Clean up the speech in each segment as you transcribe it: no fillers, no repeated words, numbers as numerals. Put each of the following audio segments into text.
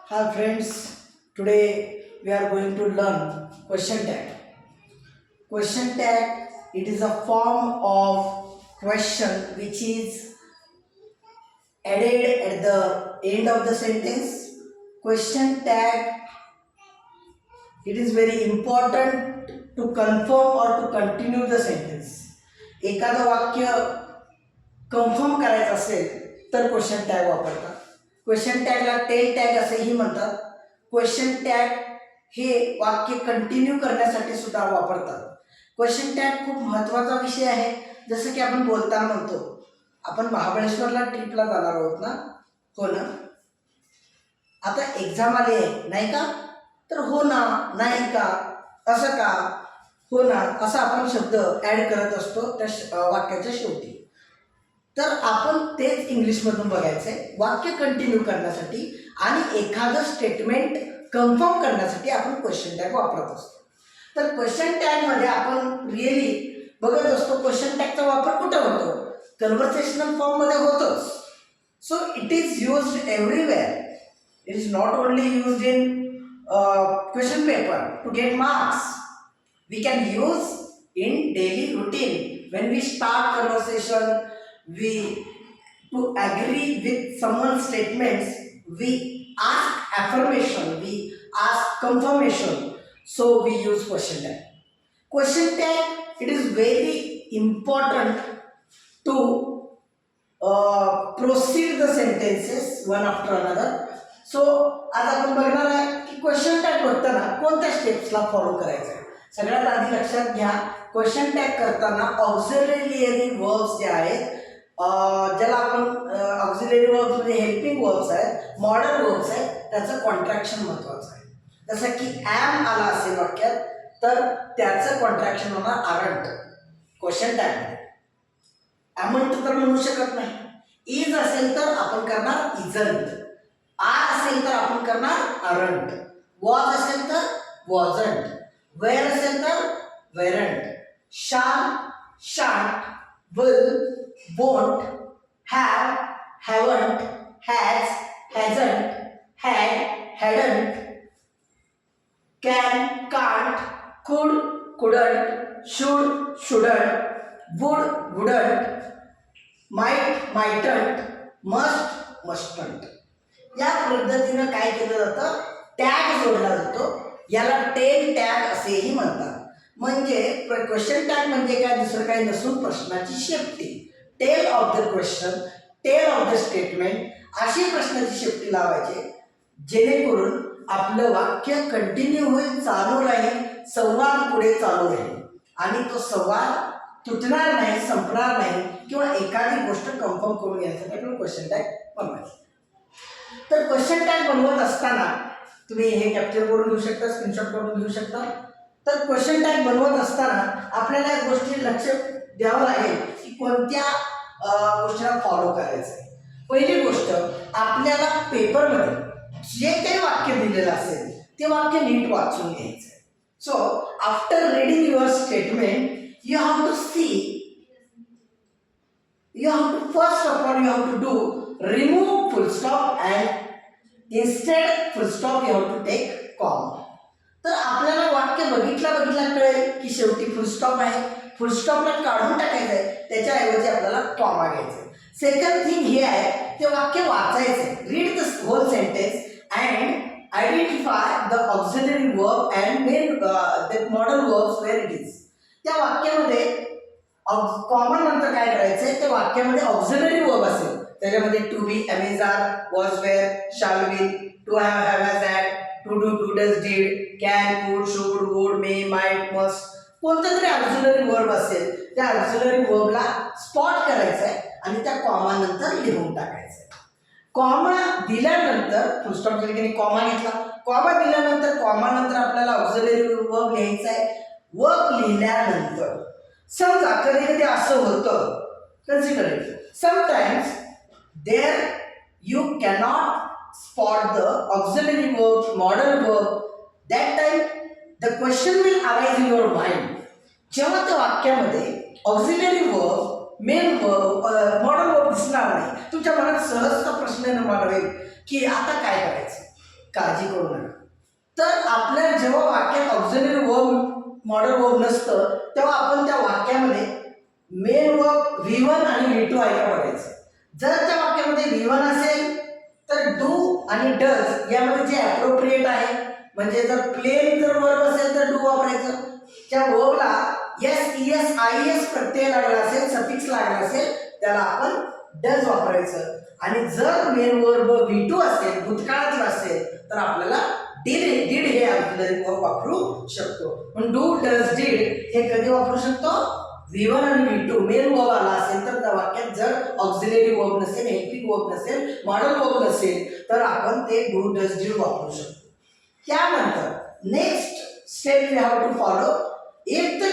Hi friends, today we are going to learn question tag. Question tag, it is a form of question which is added at the end of the sentence. Question tag, it is very important to confirm or to continue the sentence. एखादं वाक्य confirm करायचं असेल तर question tag वापरतात. Question टॅगला tail tag असेही म्हणतात. Question tag हे वाक्य कंटिन्यू करण्यासाठी सुद्धा वापरतात. क्वेश्चन टॅग खूप महत्त्वाचा विषय आहे. जसं की आपण बोलताना म्हणतो, आपण महाबळेश्वरला ट्रिपला जाणार आहोत ना, हो ना. आता एक्झाम आली आहे नाही का, तर हो ना, नाही का, असं का, हो ना, असा आपण शब्द ॲड करत असतो त्या वाक्याच्या शेवटी. तर आपण तेच इंग्लिशमधून बघायचं आहे. वाक्य कंटिन्यू करण्यासाठी आणि एखादं स्टेटमेंट कन्फर्म करण्यासाठी आपण क्वेश्चन टॅग वापरत असतो. तर क्वेश्चन टॅगमध्ये आपण रिअली बघत असतो क्वेश्चन टॅगचा वापर कुठं होतो, कन्व्हर्सेशनल फॉर्ममध्ये होतोच. So it is used everywhere. It is not only used in question paper to get marks. We can use in daily routine when we start conversation. We to agree with someone's statements, we ask affirmation, we ask confirmation, so we use question tag. Question tag, it is very important to proceed the sentences one after another. So आज आपण बघणार आहे की question tag बघताना कोणत्या स्टेप्सला follow करायचं आहे. सगळ्यात आधी लक्षात घ्या, क्वेश्चन टॅग करताना ऑक्झिलरी वर्ब्स जे आहेत, ज्याला आपण ऑक्झिलरी वर्ब्स म्हणजे हेल्पिंग वर्ब्स आहेत, मॉडर्न वर्ब्स आहेत, त्याचं कॉन्ट्रॅक्शन महत्त्वाचं आहे. जसं की ॲम आला असेल वाक्यात तर त्याचं कॉन्ट्रॅक्शन होणार आरंट. क्वेश्चन टॅगमध्ये ॲमंट तर म्हणू शकत नाही. इज असेल तर आपण करणार इजंट, आर असेल तर आपण करणार आरंट, वॉज असेल तर वॉजंट, वेअर असेल तर weren't, shall shan't, will won't, have haven't, has hasn't, had hadn't, can can't, could couldn't, should shouldn't, would wouldn't, might mightn't, must mustn't. या पद्धतीनं काय केलं जातं, टॅग जोडला जातो. याला टेल टॅग असेही म्हणतात. म्हणजे क्वेश्चन टॅग म्हणजे काय, दुसरं काही नसून प्रश्नाची शेपटी. Tail of the question, tail of the statement, अशी प्रश्नाची शेपटी लावायची जेणेकरून आपलं वाक्य कंटिन्यू होईल, चालू राहील, संवाद पुढे चालू राहील आणि तो संवाद तुटणार नाही, संपणार नाही, किंवा एखादी गोष्ट कन्फर्म करून घ्यायसाठी आपण क्वेश्चन टॅग बनवायचं. तर क्वेश्चन टॅग बनवत असताना तुम्ही हे कॅप्चर करून घेऊ शकता, स्क्रीनशॉट करून घेऊ शकता. तर क्वेश्चन टॅग बनवत असताना आपल्याला एक गोष्टी लक्ष द्यावं लागेल की कोणत्या गोष्टीला फॉलो करायचं आहे. पहिली गोष्ट, आपल्याला पेपरमध्ये जे काही वाक्य दिलेलं असेल ते वाक्य नीट वाचून घ्यायचं आहे. So after reading your statement you have to see, you have to first of all you have to do remove full stop and instead full stop you have to take comma. तर आपल्याला वाक्य बघितला कळेल की शेवटी फुल stop आहे, फुल स्टॉपला काढून टाकायचं आहे, त्याच्याऐवजी आपल्याला कॉमा घ्यायचा आहे. सेकंड थिंग हे आहे, ते वाक्य वाचायचं. Read the whole sentence and identify the auxiliary verb and main the modern verbs where it is. त्या वाक्यामध्ये कॉमन नंतर काय करायचंय, त्या वाक्यामध्ये ऑक्झिलरी वर्ब असेल त्याच्यामध्ये to be, am is are, was were, shall will, to have has had, to do do does did, can could should would may might must, कोणतं तरी ऑक्झिलरी वर्ब असेल त्या ऑक्झिलरी वर्बला स्पॉट करायचं आहे आणि त्या कॉमा नंतर लिहून टाकायचं आहे. कॉमा दिल्यानंतर फुल स्टॉप केली, कॉमा घेतला, कॉमा दिल्यानंतर कॉमा नंतर आपल्याला ऑक्झिलरी वर्ब लिहायचा आहे. वर्ब लिहिल्यानंतर समजा कधी कधी असं होतं, consider it, sometimes there you cannot spot the auxiliary verb, modal verb, that time the question will arise in your mind. जेव्हा त्या वाक्यामध्ये auxiliary verb, main verb, modal verb दिसणार नाही, तुमच्या मनात सहजचा प्रश्न निर्माण होईल की आता काय करायचं. काळजी करू नका. तर आपल्या जेव्हा वाक्यात ऑक्झिलरी वर्ब मॉडल वर्ब नसतं तेव्हा आपण त्या वाक्यामध्ये मेन वर्ब V1 आणि V2 आहे का बघायचं. जर त्या वाक्यामध्ये V1 असेल तर डू आणि डज यामध्ये जे ॲप्रोप्रिएट आहे, म्हणजे जर प्लेन जर वर्ब असेल तर डू वापरायचं. त्या वर्बला एस आय एस प्रत्यय लागला असेल, सफिक्स लागला असेल, त्याला आपण डज वापरायचं. आणि जर मेन वर्ब V2 असेल, भूतकाळातला असेल, तर आपल्याला did हे ऑक्झिलरी वर्ब वापरू शकतो. पण डू डज डिड हे कधी वापरू शकतो? V1 आणि V2 मेन वर्ब आला असेल तर त्या वाक्यात जर ऑक्झिलरी वर्ब नसेल, हेल्पिंग वर्ब नसेल, मॉडल वर्ब नसेल, तर आपण ते डू डज डिड वापरू शकतो. त्यानंतर next step we have to follow. If the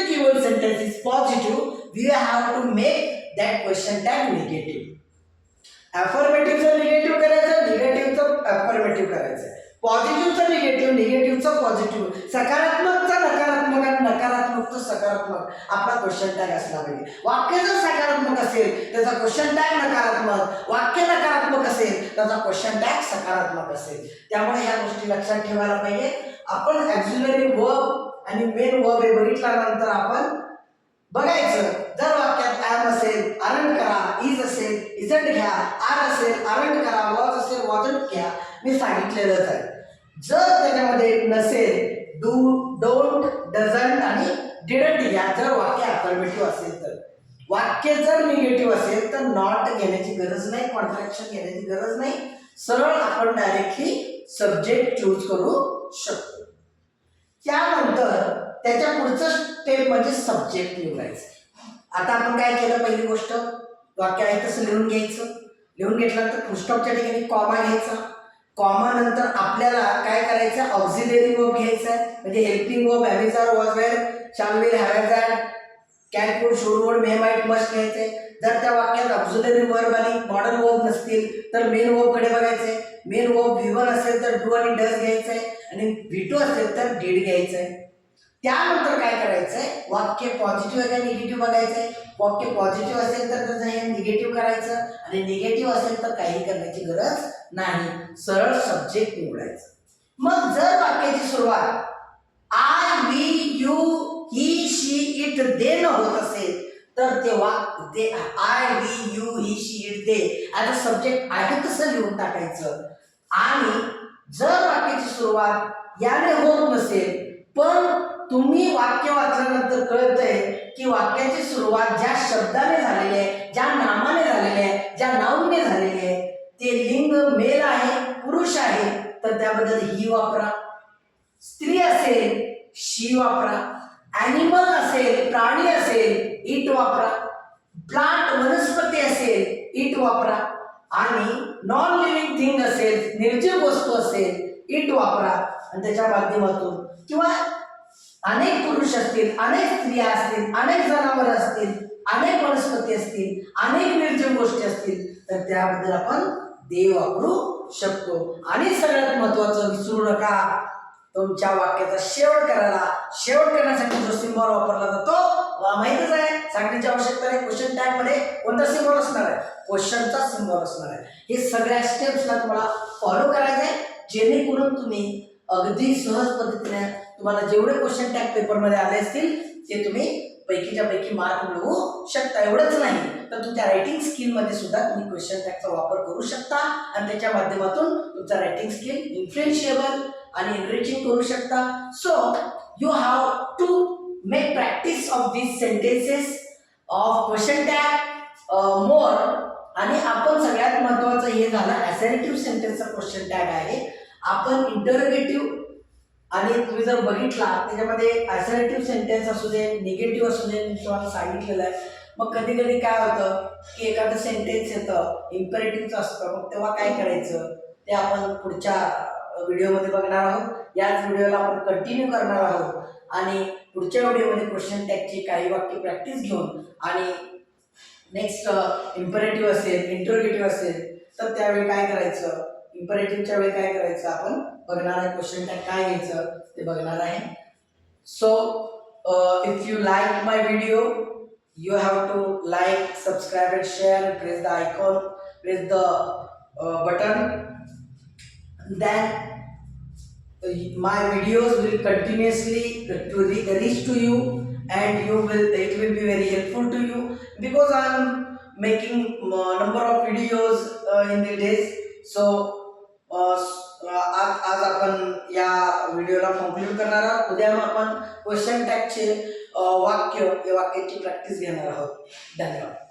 given sentence is positive, we have to make that question tag negative. अफर्मेटिव्हचं निगेटिव्ह करायचं, निगेटिव्हचं अफर्मेटिव्ह करायचं, पॉझिटिव्हचं निगेटिव्ह, निगेटिव्हचं पॉझिटिव्ह, सकारात्मकचा नकारात्मक आणि नकारात्मकचं सकारात्मक आपला क्वेश्चन टॅग असला पाहिजे. वाक्य जर सकारात्मक असेल त्याचा क्वेश्चन टॅग नकारात्मक, वाक्य नकारात्मक असेल त्याचा क्वेश्चन टॅग सकारात्मक असेल. त्यामुळे ह्या गोष्टी लक्षात ठेवायला पाहिजे. आपण ऑक्झिलरी वर्ब आणि मेन वर्ब हे बघितल्यानंतर आपण बघायचं, जर वाक्यात ॲम असेल आरंट करा, इज असेल इजंट घ्या, आर असेल आरंट करा, वॉज असेल वॉजंट घ्या, मी सांगितलेलंच आहे. जर त्याच्यामध्ये नसेल डू, डोंट, डझंट आणि डिडंट घ्या. जर वाक्य अफर्मेटिव्ह असेल तर. वाक्य जर निगेटिव्ह असेल तर नॉट घेण्याची गरज नाही, कॉन्ट्रॅक्शन घेण्याची गरज नाही, सरळ आपण डायरेक्टली सब्जेक्ट चूज करू शकतो. त्यानंतर त्याच्या पुढचं स्टेप म्हणजे सब्जेक्ट निवडायचं. आता आपण काय केलं, पहिली गोष्ट वाक्य आहे तसं लिहून घ्यायचं. लिहून घेतल्यानंतर फुलस्टॉपच्या ठिकाणी कॉमा घ्यायचा. कॉमा नंतर आपल्याला काय करायचं, ऑक्झिलरी वर्ब घ्यायचा आहे, म्हणजे helping verb have are was were shall will have had can could should would may might must घ्यायचे. जर त्या वाक्यात ऑक्झिलरी वर्ब आणि मॉडल वर्ब नसतील तर मेन वर्बकडे बघायचंय. मेन वर्ब V1 असेल तर डू आणि डज घ्यायचंय आणि V2 असेल तर डिड घ्यायचंय. त्यानंतर काय करायचंय, वाक्य पॉझिटिव्ह आहे का निगेटिव्ह बघायचंय. वाक्य पॉझिटिव्ह असेल तर त्याचं हे निगेटिव्ह करायचं आणि निगेटिव्ह असेल तर काही करण्याची गरज नाही, सरळ सब्जेक्ट निवडायचं. मग जर वाक्याची सुरुवात I, we, you, he, she, it, they न होत असेल तर तेव्हा ते I, we, you, he, she, it, they as a subject आहे तसं लिहून टाकायचं. आणि जर वाक्याची सुरुवात याने होत नसेल पण तुम्ही वाक्य वाचल्यानंतर कळतंय की वाक्याची सुरुवात ज्या शब्दाने झालेली आहे, ज्या नामाने झालेली आहे, ज्या नाऊनने झालेली आहे, ते लिंग मेल आहे, पुरुष आहे, तर त्याबद्दल ही वापरा. स्त्री असेल शी वापरा. ॲनिमल असेल, प्राणी असेल, इट वापरा. प्लांट वनस्पती असेल, इट वापरा. आणि नॉन लिव्हिंग थिंग असेल, निर्जीव वस्तू असेल, इट वापरा. आणि त्याच्या माध्यमातून किंवा अनेक पुरुष असतील, अनेक स्त्रिया असतील, अनेक जनावर असतील, अनेक वनस्पती असतील, अनेक निर्जीव गोष्टी असतील, तर त्याबद्दल आपण दे वापरू शकतो. आणि सगळ्यात महत्वाचं विसरू नका, तुमच्या वाक्याचा शेवट करण्यासाठी जो सिंबॉल वापरला जातो माहितच आहे, सांगण्याची आवश्यकता नाही. क्वेश्चन टॅग मध्ये कोणता सिंबॉल असणार आहे, क्वेश्चनचा सिंबॉल असणार आहे. हे सगळ्या स्टेप्सला तुम्हाला फॉलो करायचं आहे, जेणेकरून तुम्ही अगदी सहज पद्धतीने तुम्हाला जेवढे क्वेश्चन टॅग पेपरमध्ये आले असतील ते तुम्ही पैकीच्या पैकी मार्क मिळवू शकता. एवढंच नाही तर तुमच्या रायटिंग स्किलमध्ये सुद्धा तुम्ही क्वेश्चन टॅगचा वापर करू शकता आणि त्याच्या माध्यमातून तुमचा रायटिंग स्किल इन्फ्लुएन्शिएबल आणि एनरिचिंग करू शकता. So you have to make practice of these sentences of question tag more. आणि आपण सगळ्यात महत्त्वाचं हे झालं ॲसर्टिव्ह सेंटेन्सचा क्वेश्चन टॅग आहे. आपण इंटरोगेटिव्ह आणि तुम्ही जर बघितला त्याच्यामध्ये ॲसर्टिव्ह सेंटेन्स असू दे, निगेटिव्ह असू दे, मी तुम्हाला सांगितलेलं आहे. मग कधी कधी काय होतं की एखादं सेंटेन्स येतं इम्पेरेटिव्हचं असतं, मग तेव्हा काय करायचं ते आपण पुढच्या व्हिडिओमध्ये बघणार आहोत. याच व्हिडिओला आपण कंटिन्यू करणार आहोत आणि पुढच्या व्हिडिओमध्ये क्वेश्चन टॅगची काही वाक्य प्रॅक्टिस घेऊन आणि नेक्स्ट इम्पेरेटिव्ह असेल, इंटरोगेटिव्ह असेल तर त्यावेळी काय करायचं, इम्पेरेटिव्हच्या वेळी काय करायचं आपण बघणार आहे, क्वेश्चन टॅग काय घ्यायचं ते बघणार आहे. So if you like my video you have to like, subscribe and share, press the icon, press the button then my videos will continuously reach to you, and it will be very helpful to you, because I am making number of videos in the days. So आज आपण या व्हिडिओला complete करणार आहोत. उद्या आपण question टॅगचे वाक्याची practice घेणार आहोत. धन्यवाद.